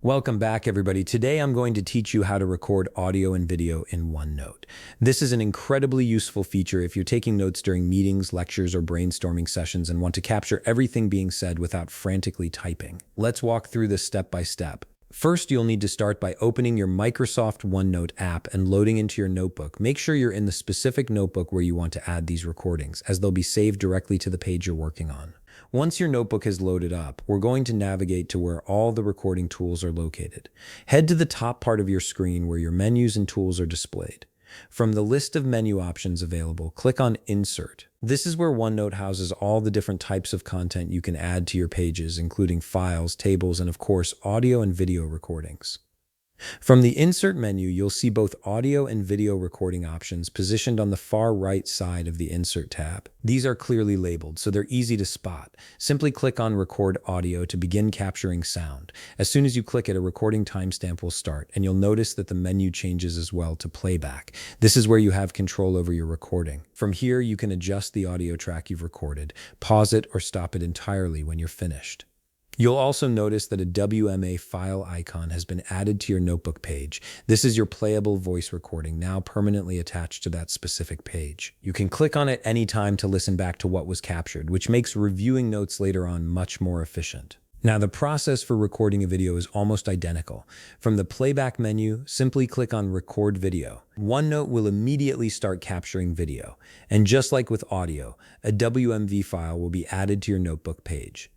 Welcome back, everybody. Today I'm going to teach you how to record audio and video in OneNote. This is an incredibly useful feature if you're taking notes during meetings, lectures, or brainstorming sessions and want to capture everything being said without frantically typing. Let's walk through this step by step. First, you'll need to start by opening your Microsoft OneNote app and loading into your notebook. Make sure you're in the specific notebook where you want to add these recordings, as they'll be saved directly to the page you're working on. Once your notebook is loaded up, we're going to navigate to where all the recording tools are located. Head to the top part of your screen where your menus and tools are displayed. From the list of menu options available, click on Insert. This is where OneNote houses all the different types of content you can add to your pages, including files, tables, and of course, audio and video recordings. From the Insert menu, you'll see both audio and video recording options positioned on the far right side of the Insert tab. These are clearly labeled, so they're easy to spot. Simply click on Record Audio to begin capturing sound. As soon as you click it, a recording timestamp will start, and you'll notice that the menu changes as well to Playback. This is where you have control over your recording. From here, you can adjust the audio track you've recorded, pause it, or stop it entirely when you're finished. You'll also notice that a WMA file icon has been added to your notebook page. This is your playable voice recording, now permanently attached to that specific page. You can click on it anytime to listen back to what was captured, which makes reviewing notes later on much more efficient. Now, the process for recording a video is almost identical. From the playback menu, simply click on Record Video. OneNote will immediately start capturing video. And just like with audio, a WMV file will be added to your notebook page.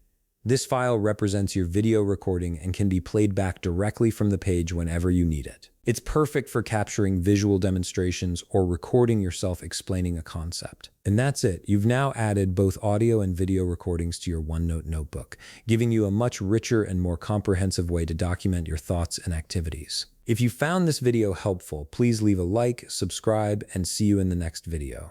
This file represents your video recording and can be played back directly from the page whenever you need it. It's perfect for capturing visual demonstrations or recording yourself explaining a concept. And that's it. You've now added both audio and video recordings to your OneNote notebook, giving you a much richer and more comprehensive way to document your thoughts and activities. If you found this video helpful, please leave a like, subscribe, and see you in the next video.